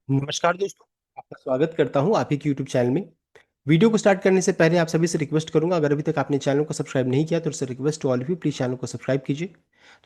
नमस्कार दोस्तों। आपका स्वागत करता हूं आपके यूट्यूब चैनल में। वीडियो को स्टार्ट करने से पहले आप सभी से रिक्वेस्ट करूंगा, अगर अभी तक आपने चैनल को सब्सक्राइब नहीं किया तो इससे request to all of you, please channel को सब्सक्राइब कीजिए।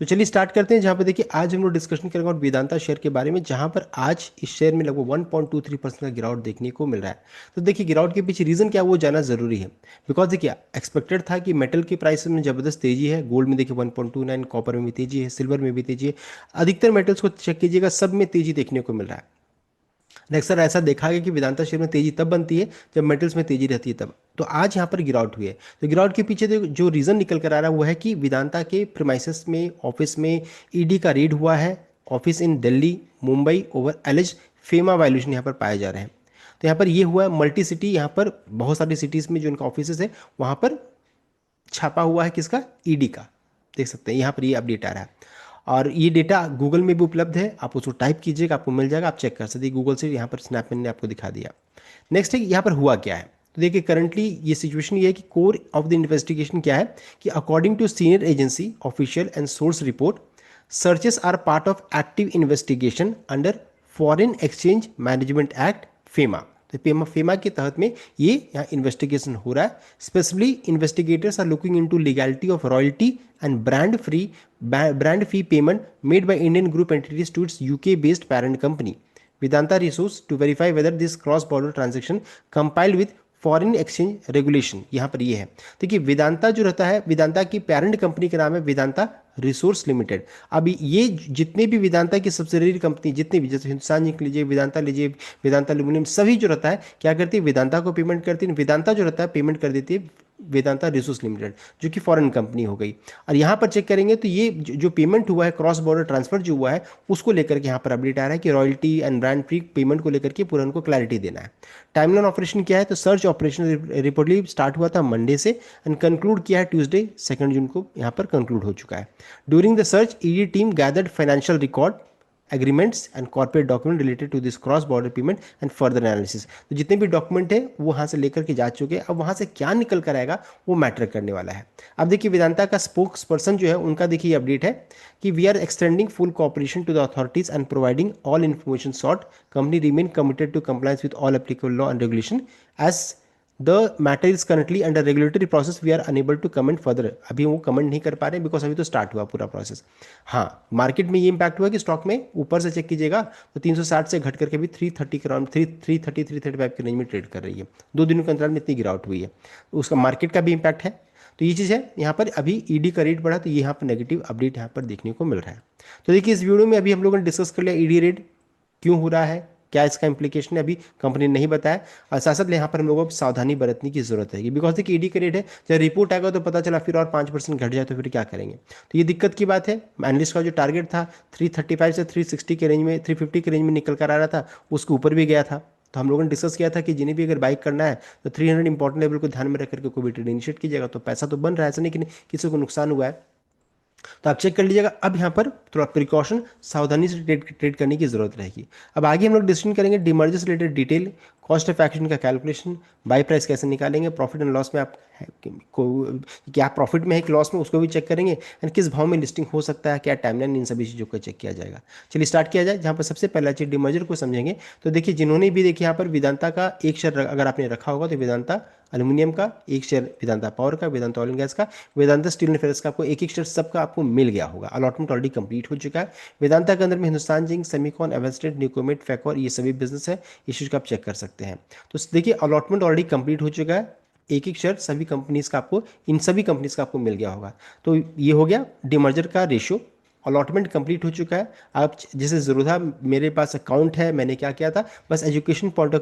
तो चलिए स्टार्ट करते हैं। जहां पर देखिए आज हम लोग डिस्कशन करेंगे और वेदांता शेयर के बारे में, जहां पर आज इस शेयर में लगभग 1.23% का गिरावट देखने को मिल रहा है। तो देखिए गिरावट के पीछे रीजन क्या है वो जानना जरूरी है। बिकॉज देखिए एक्सपेक्टेड था कि मेटल के प्राइस में जबरदस्त तेजी है। गोल्ड में देखिए 1.29, कॉपर में भी तेजी है, सिल्वर में भी तेजी है। अधिकतर मेटल्स को चेक कीजिएगा, सब में तेजी देखने को मिल रहा है। अक्सर ऐसा देखा गया कि वेदांता शेयर में तेजी तब बनती है जब मेटल्स में तेजी रहती है तब। तो आज यहाँ पर गिरावट हुई है। तो गिरावट के पीछे जो रीजन निकल कर आ रहा है वो है कि वेदांता के प्रीमाइसेस में ऑफिस में ईडी का रेड हुआ है। Office in Delhi Mumbai over alleged FEMA violation यहाँ पर पाए जा रहे हैं। तो यहाँ पर ये हुआ है मल्टी सिटी, यहाँ पर बहुत सारी सिटीज़ में जो इनका ऑफिस है वहाँ पर छापा हुआ है किसका, ईडी का। देख सकते हैं यहाँ पर ये अपडेट आ रहा है। और ये डेटा गूगल में भी उपलब्ध है, आप उसको टाइप कीजिएगा आपको मिल जाएगा, आप चेक कर सकते हैं गूगल से। यहाँ पर स्नैपमैन ने आपको दिखा दिया। नेक्स्ट है यहाँ पर हुआ क्या है। तो देखिए करंटली ये सिचुएशन ये है कि कोर ऑफ द इन्वेस्टिगेशन क्या है कि according to senior agency official and source report, searches are part of active investigation under foreign exchange management act FEMA. तो फेमा फेमा के तहत में ये यहाँ इन्वेस्टिगेशन हो रहा है। Specially investigators are looking into legality of royalty and brand fee payment made by Indian group entities to its UK based parent company Vedanta Resource to verify whether this cross-border transaction compiled with foreign exchange regulation. यहाँ पर ये है। देखिए वेदांता जो रहता है, वेदांता की parent company का नाम है वेदांता रिसोर्स लिमिटेड। अब ये जितने भी वेदांता की सब्सिडरी कंपनी जितने भी, जैसे हिंदुस्तान जिंक लीजिए, वेदांता लीजिए, वेदांता एल्यूमिनियम, सभी जो रहता है क्या करती है, वेदांता को पेमेंट करती है। वेदांता जो रहता है पेमेंट कर देती है वेदांता रिसोर्स लिमिटेड, जो कि फॉरेन कंपनी हो गई। और यहाँ पर चेक करेंगे तो ये जो पेमेंट हुआ है, क्रॉस बॉर्डर ट्रांसफर जो हुआ है, उसको लेकर के यहाँ पर अपडेट आ रहा है कि royalty and brand free payment को लेकर के पूरा उनको क्लैरिटी देना है। टाइमलाइन ऑपरेशन क्या है, तो सर्च ऑपरेशन रिपोर्टली स्टार्ट हुआ था मंडे से एंड कंक्लूड किया है ट्यूसडे 2 जून को, यहाँ पर कंक्लूड हो चुका है। During the search ED team gathered financial record agreements and corporate document related to this cross border payment and further analysis. तो जितने भी डॉक्यूमेंट है वो वहाँ से लेकर के जा चुके हैं। अब वहाँ से क्या निकल कर आएगा वो मैटर करने वाला है। अब देखिए वेदांता का स्पोक्स पर्सन जो है उनका देखिए अपडेट है कि we are extending full cooperation to the authorities and providing all information sought. Company remain committed to compliance with all applicable law and regulation as the matter is currently under regulatory process, we are unable to comment further. अभी वो comment नहीं कर पा रहे because अभी तो start हुआ पूरा प्रोसेस। हाँ मार्केट में ये इंपैक्ट हुआ कि स्टॉक में ऊपर से चेक कीजिएगा तो 360 से घट करके भी 330 के अराउंड 335 के रेंज में ट्रेड कर रही है। 2 दिनों के अंतराल में इतनी गिरावट हुई है, तो उसका मार्केट का भी इंपैक्ट है। तो ये चीज़ है यहाँ पर। अभी ईडी का रेट बढ़ा तो ये यहाँ पर नेगेटिव अपडेट यहाँ पर देखने को मिल रहा है। तो देखिए इस वीडियो में अभी हम लोगों ने डिस्कस कर लिया ईडी रेट क्यों हो रहा है, क्या इसका इंप्लीकेशन है, अभी कंपनी ने नहीं बताया। और साथ साथ यहाँ पर हम लोगों को सावधानी बरतने की जरूरत है बिकॉज देखिए ईडी का रेट है, जब रिपोर्ट आएगा तो पता चला फिर और 5% घट जाए तो फिर क्या करेंगे। तो ये दिक्कत की बात है। एनालिस्ट का जो टारगेट था 335 से 360 के रेंज में, 350 के रेंज में निकल कर आ रहा था, उसके ऊपर भी गया था। तो हम लोगों ने डिस्कस किया था कि जिन्हें भी अगर बाइक करना है तो 300 इंपॉर्टेंट लेवल को ध्यान में रख करके कोई भी ट्रेड इनिशिएट कीजिएगा, तो पैसा तो बन रहा है, ऐसा नहीं कि किसी को नुकसान हुआ है। तो आप चेक कर लीजिएगा। अब यहाँ पर थोड़ा प्रिकॉशन सावधानी से ट्रेड करने की जरूरत रहेगी। अब आगे हम लोग डिस्कशन करेंगे डिमर्जर से related detail, cost of action का कैलकुलेशन, बाई प्राइस कैसे निकालेंगे, प्रॉफिट एंड लॉस में आप को क्या प्रॉफिट में है कि लॉस में, उसको भी चेक करेंगे एंड किस भाव में लिस्टिंग हो सकता है, क्या टाइमलाइन, इन सभी चीज़ों को चेक किया जाएगा। चलिए स्टार्ट किया जाए। जहाँ पर सबसे पहला चीज डिमर्जर को समझेंगे। तो देखिए जिन्होंने भी देखिए यहाँ पर वेदांता का एक शेयर अगर आपने रखा होगा तो वेदांता एल्यूमिनियम का एक शेयर, वेदांता पावर का, वेदांता ऑयल एंड गैस का, वेदांता स्टील एंड फेरस का, आपको एक एक शेयर सबका आपको मिल गया होगा। अलॉटमेंट ऑलरेडी कंप्लीट हो चुका है। वेदांता के अंदर में हिंदुस्तान जिंक, सेमिकॉन, एवेस्टेट, न्यूकोमेट, फैकॉर, ये सभी बिजनेस है, इश्यूज का आप चेक कर सकते हैं। तो देखिए अलॉटमेंट ऑलरेडी कंप्लीट हो चुका है। एक एक शेयर सभी कंपनीज का आपको, इन सभी कंपनीज का आपको मिल गया होगा। तो ये हो गया डिमर्जर का रेशियो। अलॉटमेंट कंप्लीट हो चुका है। आप जैसे ज़रूरत था, मेरे पास अकाउंट है, मैंने क्या किया था, बस एजुकेशन पॉइंट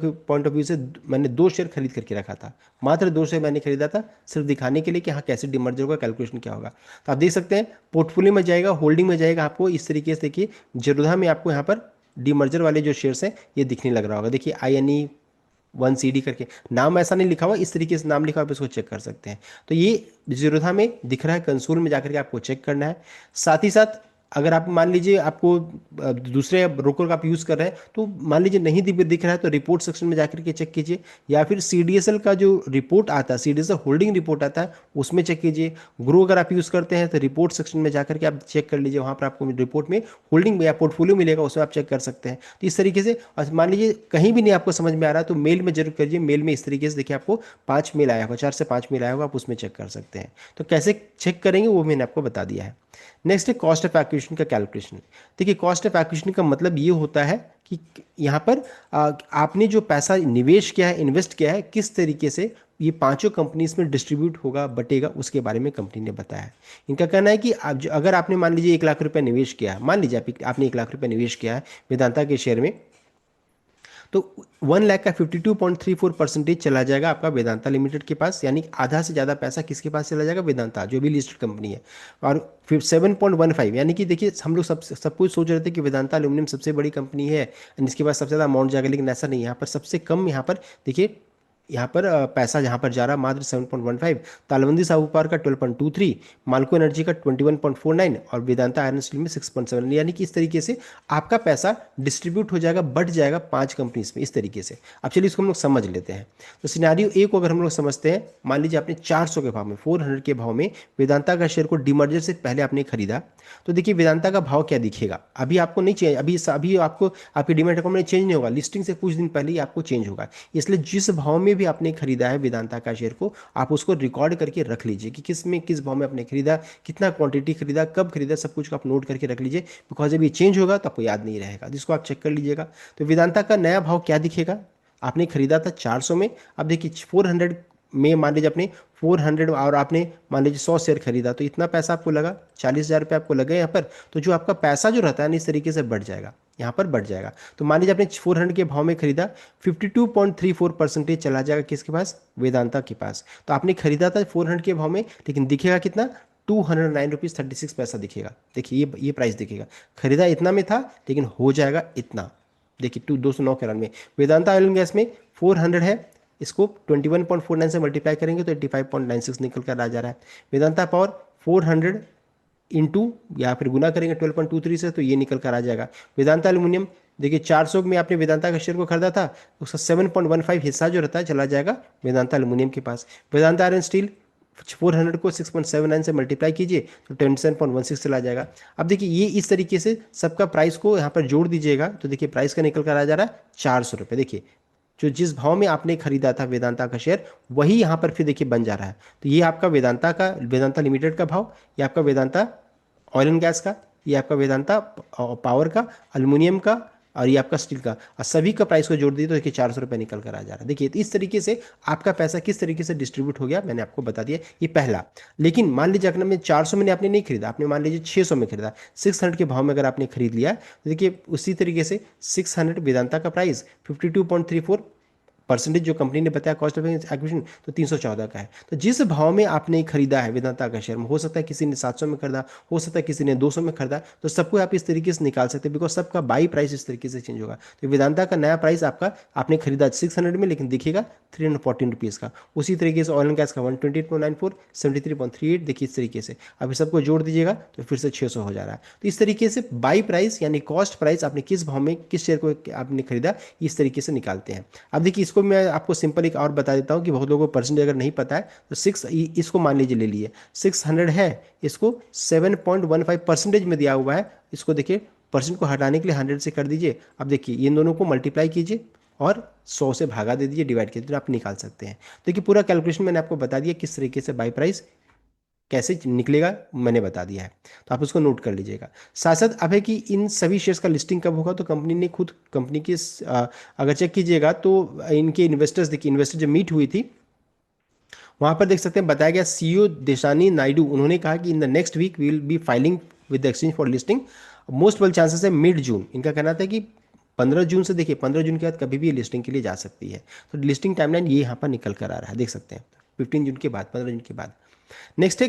ऑफ व्यू से मैंने 2 शेयर खरीद करके रखा था। मात्र 2 शेयर मैंने खरीदा था सिर्फ दिखाने के लिए कि हाँ कैसे डिमर्जर का कैलकुलेशन क्या होगा। तो आप देख सकते हैं पोर्टफोलियो में जाएगा, होल्डिंग में जाएगा, आपको इस तरीके से देखिए जरूरत में आपको यहाँ पर डिमर्जर वाले जो शेयर्स हैं ये दिखने लग रहा होगा। देखिए INE1CD करके नाम ऐसा नहीं लिखा हुआ, इस तरीके से नाम लिखा हुआ, आप इसको चेक कर सकते हैं। तो ये जीरोधा में दिख रहा है, कंसोल में जाकर के आपको चेक करना है। साथ ही साथ अगर आप मान लीजिए आपको दूसरे ब्रोकर का आप यूज़ कर रहे हैं तो मान लीजिए नहीं दिख रहा है तो रिपोर्ट सेक्शन में जाकर के चेक कीजिए, या फिर सीडीएसएल का जो रिपोर्ट आता है, सीडीएसएल होल्डिंग रिपोर्ट आता है, उसमें चेक कीजिए। ग्रो अगर आप यूज़ करते हैं तो रिपोर्ट सेक्शन में जाकर के आप चेक कर लीजिए, वहाँ पर आपको रिपोर्ट में होल्डिंग या पोर्टफोलियो मिलेगा, उसमें आप चेक कर सकते हैं। तो इस तरीके से मान लीजिए कहीं भी नहीं आपको समझ में आ रहा है तो मेल में जरूर करिए। मेल में इस तरीके से देखिए आपको 5 मेल आया होगा, 4 से 5 मेल आया होगा, आप उसमें चेक कर सकते हैं। तो कैसे चेक करेंगे वो मैंने आपको बता दिया है। नेक्स्ट है कॉस्ट ऑफ एक्विजिशन का कैलकुलेशन। देखिए कॉस्ट ऑफ एक्विजिशन का मतलब ये होता है कि यहाँ पर आपने जो पैसा निवेश किया है, इन्वेस्ट किया है, किस तरीके से ये पांचों कंपनीज में डिस्ट्रीब्यूट होगा, बटेगा, उसके बारे में कंपनी ने बताया है। इनका कहना है कि अगर आपने मान लीजिए 1 लाख रुपए निवेश किया है, मान लीजिए आपने 1 लाख रुपए निवेश किया है वेदांता के शेयर में, तो 1 लाख का 52.34% चला जाएगा आपका वेदांता लिमिटेड के पास, यानी आधा से ज़्यादा पैसा किसके पास चला जाएगा, वेदांता जो भी लिस्टेड कंपनी है। और फिर 7.15, यानी कि देखिए हम लोग सब कुछ सोच रहे थे कि वेदांता एल्यूमिनियम सबसे बड़ी कंपनी है and इसके पास सबसे ज़्यादा अमाउंट जाएगा, लेकिन ऐसा नहीं है। यहाँ पर सबसे कम, यहाँ पर देखिए, यहाँ पर पैसा जहाँ पर जा रहा मात्र 7.15, तालवंदी साहूकार का 12.23, माल्को एनर्जी का 21.49 और वेदांता आयरन स्टील में 6.7, यानी कि इस तरीके से आपका पैसा डिस्ट्रीब्यूट हो जाएगा, बढ़ जाएगा 5 कंपनीज में, इस तरीके से। अब चलिए इसको हम लोग समझ लेते हैं। तो सिनारियो ए को अगर हम लोग समझते हैं, मान लीजिए आपने 400 के भाव में, 400 के भाव में वेदांता का शेयर को डिमर्जर से पहले आपने खरीदा, तो देखिए वेदांता का भाव क्या दिखेगा। अभी आपको नहीं चेंज, अभी आपको आपके डीमैट अकाउंट में चेंज नहीं होगा, लिस्टिंग से कुछ दिन पहले ही आपको चेंज होगा। इसलिए जिस भाव में भी आपने खरीदा है वेदांता का शेयर को, आप उसको रिकॉर्ड करके रख लीजिए कि किस भाव में आपने खरीदा, कितना क्वांटिटी खरीदा, कब खरीदा, सब कुछ को आप नोट करके रख लीजिए। बिकॉज जब ये चेंज होगा तो आपको याद नहीं रहेगा, जिसको आप चेक कर लीजिएगा। तो वेदांता का नया भाव क्या दिखेगा, आपने खरीदा था 400 में, अब देखिए 400 में, मान लीजिए आपने 400 और आपने मान लीजिए 100 शेयर खरीदा, तो इतना पैसा आपको लगा, 40,000 रुपये आपको लगे यहाँ पर। तो जो आपका पैसा जो रहता है ना, इस तरीके से बढ़ जाएगा, यहाँ पर बढ़ जाएगा। तो मान लीजिए आपने 400 के भाव में खरीदा, 52.34% चला जाएगा किसके पास, वेदांता के पास। तो आपने खरीदा था 400 के भाव में, लेकिन दिखेगा कितना, 209.36 रुपीज़ दिखेगा। देखिए ये प्राइस दिखेगा, खरीदा इतना में था लेकिन हो जाएगा इतना। देखिए 209 के रन में वेदांता ऑयल एंड गैस में 400 है, इसको 21.49 से मल्टीप्लाई करेंगे तो 85.96 निकल कर आ जा रहा है। वेदांता पावर 400 इंटू या फिर गुना करेंगे 12.23 से, तो ये निकल कर आ जाएगा। वेदांता एल्यूमिनियम, देखिए 400 में आपने वेदांता का शेयर को खरीदा था, उसका 7.15 हिस्सा जो रहता है चला जाएगा वेदांता एल्यूमिनियम के पास। वेदांता आयरन स्टील 400 को 6.79 से मल्टीप्लाई कीजिए तो 27.16 चला जाएगा। अब देखिए ये इस तरीके से सबका प्राइस को यहाँ पर जोड़ दीजिएगा, तो देखिए प्राइस का निकल कर आ जा रहा है 400 रुपये। देखिए जो जिस भाव में आपने खरीदा था वेदांता का शेयर, वही यहाँ पर फिर देखिए बन जा रहा है। तो ये आपका वेदांता लिमिटेड का भाव, ये आपका वेदांता ऑयल एंड गैस का, ये आपका वेदांता पावर का, अल्युमिनियम का, और ये आपका स्टील का, और सभी का प्राइस को जोड़ दिए तो देखिए 400 रुपये निकल कर आ जा रहा है। देखिए इस तरीके से आपका पैसा किस तरीके से डिस्ट्रीब्यूट हो गया मैंने आपको बता दिया, ये पहला। लेकिन मान लीजिए अगर मैं 400 में आपने नहीं खरीदा, आपने मान लीजिए 600 में खरीदा, 600 के भाव में अगर आपने खरीद लिया, तो देखिए उसी तरीके से 600 वेदांता का प्राइस 52.34% जो कंपनी ने बताया कॉस्ट ऑफ एक्विजिशन, तो 314 का है। तो जिस भाव में आपने खरीदा है वेदांता का शेयर, हो सकता है किसी ने 700 में खरीदा, हो सकता है किसी ने 200 में खरीदा, तो सबको आप इस तरीके से निकाल सकते हैं, बिकॉज सबका बाई प्राइस इस तरीके से चेंज होगा। तो वेदांता का नया प्राइस आपका, आपने खरीदा 600 में, लेकिन दिखेगा 314 रुपीज़ का। उसी तरीके से ऑयल एंड गैस का 128.94, 73.38, देखिए इस तरीके से अभी सबको जोड़ दीजिएगा तो फिर से 600 हो जा रहा है। तो इस तरीके से बाई प्राइस यानी कॉस्ट प्राइस, आपने किस भाव में किस शेयर को आपने खरीदा, इस तरीके से निकालते हैं। अब देखिए इसको मैं आपको सिंपल एक और बता देता हूँ कि बहुत लोगों को परसेंटेज अगर नहीं पता है, तो इसको मान लीजिए ले लिए 600 है, इसको 7.15% में दिया हुआ है, इसको देखिए परसेंट को हटाने के लिए 100 से कर दीजिए। अब देखिए इन दोनों को मल्टीप्लाई कीजिए और 100 से भागा दे दीजिए, डिवाइड कीजिए, तो आप निकाल सकते हैं। देखिए पूरा कैलकुलेशन मैंने आपको बता दिया किस तरीके से बाई प्राइस कैसे निकलेगा, मैंने बता दिया है, तो आप उसको नोट कर लीजिएगा। साथ साथ अब है कि इन सभी शेयर्स का लिस्टिंग कब होगा, तो कंपनी ने खुद कंपनी की अगर चेक कीजिएगा तो इनके इन्वेस्टर्स, देखिए इन्वेस्टर जब मीट हुई थी वहां पर देख सकते हैं बताया गया, सीईओ देशानी नायडू उन्होंने कहा कि in the next week we will be filing with the exchange for listing, most well chances है मिड जून। इनका कहना था कि 15 जून से, देखिए 15 जून के बाद कभी भी लिस्टिंग के लिए जा सकती है। तो लिस्टिंग टाइमलाइन ये यहाँ पर निकल कर आ रहा है, देख सकते हैं 15 जून के बाद, 15 जून के बाद। नेक्स्ट है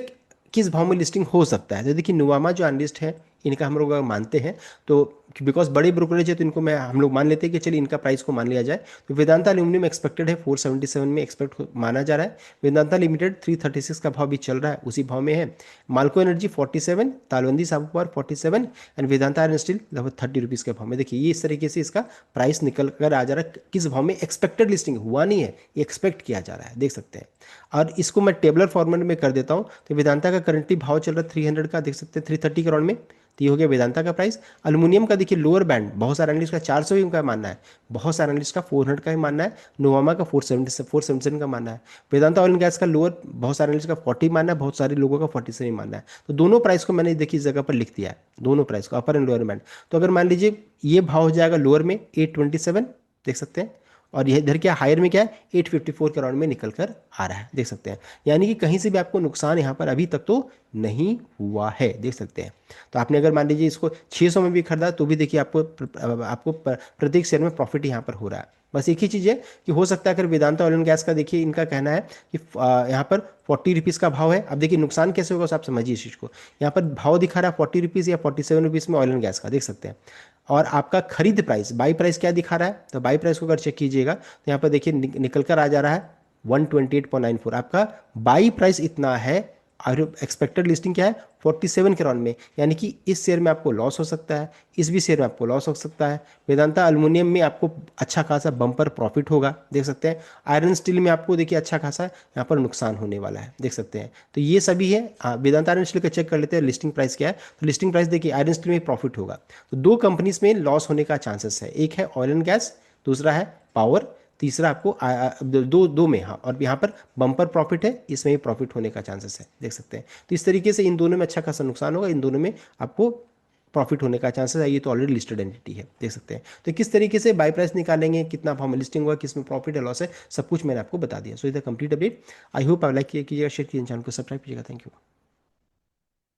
किस भाव में लिस्टिंग हो सकता है, तो देखिए नुवामा जो एनालिस्ट है इनका हम लोग अगर मानते हैं तो, बिकॉज बड़े ब्रोकरेज है तो इनको मैं हम लोग मान लेते हैं कि चलिए इनका प्राइस को मान लिया जाए। तो वेदांता एल्यूमिनियम एक्सपेक्टेड है 477 में एक्सपेक्ट माना जा रहा है। वेदांता लिमिटेड 336 का भाव भी चल रहा है, उसी भाव में है। Malco energy 47, Talwandi Sabo power 47 and Vedanta iron steel लगभग 30 रुपीज़ के भाव में। देखिए ये इस तरीके से इसका प्राइस निकल कर आ जा रहा है, किस भाव में, एक्सपेक्टेड लिस्टिंग हुआ नहीं है, एक्सपेक्ट किया जा रहा है, देख सकते हैं। और इसको मैं टेबलर फॉर्मेट में कर देता हूँ, तो वेदांता का करंटली भाव चल रहा है 300 का, देख सकते हैं 330 करोड़ में। तो ये हो गया वेदांता का प्राइस। अल्युमिनियम का देखिए लोअर बैंड, बहुत सारे एनालिस्ट का 400 ही का मानना है, बहुत सारे एनालिस्ट का 400 का ही मानना है, नोवामा का 477 का मानना है। वेदांता ऑयल एंड गैस का लोअर, बहुत सारे एनालिस्ट का 40 मानना है, बहुत सारे लोगों का 47 मानना है। तो दोनों प्राइस को मैंने देखिए इस जगह पर लिख दिया है, दोनों प्राइस को, अपर एंड लोअर बैंड। तो अगर मान लीजिए ये भाव हो जाएगा लोअर में 827, देख सकते हैं, और यह इधर क्या हायर में क्या है 854 के राउंड में निकल कर आ रहा है, देख सकते हैं। यानी कि कहीं से भी आपको नुकसान यहाँ पर अभी तक तो नहीं हुआ है, देख सकते हैं। तो आपने अगर मान लीजिए इसको 600 में भी खरीदा तो भी देखिए आपको प्रत्येक शेयर में प्रॉफिट यहाँ पर हो रहा है। बस एक ही चीज़ है कि हो सकता है अगर वेदांता ऑयल एंड गैस का देखिए इनका कहना है कि यहाँ पर 40 रुपीज़ का भाव है। अब देखिए नुकसान कैसे होगा उसे आप समझिए इस चीज़ को। यहाँ पर भाव दिखा रहा है 40 रुपीज़ या 47 रुपीज़ में ऑयल एंड गैस का, देख सकते हैं। और आपका खरीद प्राइस, बाई प्राइस क्या दिखा रहा है, तो बाई प्राइस को अगर चेक कीजिएगा तो यहाँ पर देखिए निकल कर आ जा रहा है 128.94। आपका बाई प्राइस इतना है और एक्सपेक्टेड लिस्टिंग क्या है 47 के राउंड में। यानी कि इस शेयर में आपको लॉस हो सकता है, इस भी शेयर में आपको लॉस हो सकता है। वेदांता एल्युमिनियम में आपको अच्छा खासा बम्पर प्रॉफिट होगा, देख सकते हैं। आयरन स्टील में आपको देखिए अच्छा खासा यहाँ पर नुकसान होने वाला है, देख सकते हैं। तो ये सभी है। वेदांता आयरन स्टील का चेक कर लेते हैं लिस्टिंग प्राइस क्या है। तो लिस्टिंग प्राइस देखिए आयरन स्टील में प्रॉफिट होगा। तो दो कंपनीज में लॉस होने का चांसेस है, एक है ऑयल एंड गैस, दूसरा है पावर, तीसरा आपको दो दो में, हाँ, और यहाँ पर बम्पर प्रॉफिट है, इसमें भी प्रॉफिट होने का चांसेस है, देख सकते हैं। तो इस तरीके से इन दोनों में अच्छा खासा नुकसान होगा, इन दोनों में आपको प्रॉफिट होने का चांसेस है। ये तो ऑलरेडी लिस्टेड एंटिटी है, देख सकते हैं। तो किस तरीके से बाय प्राइस निकालेंगे, कितना भाव में लिस्टिंग हुआ, किस में प्रॉफिट है लॉस है, सब कुछ मैंने आपको बता दिया। So is the complete update. I hope आप लाइक कीजिएगा, शेयर कीजिए, चैनल को सब्सक्राइब कीजिएगा। Thank you.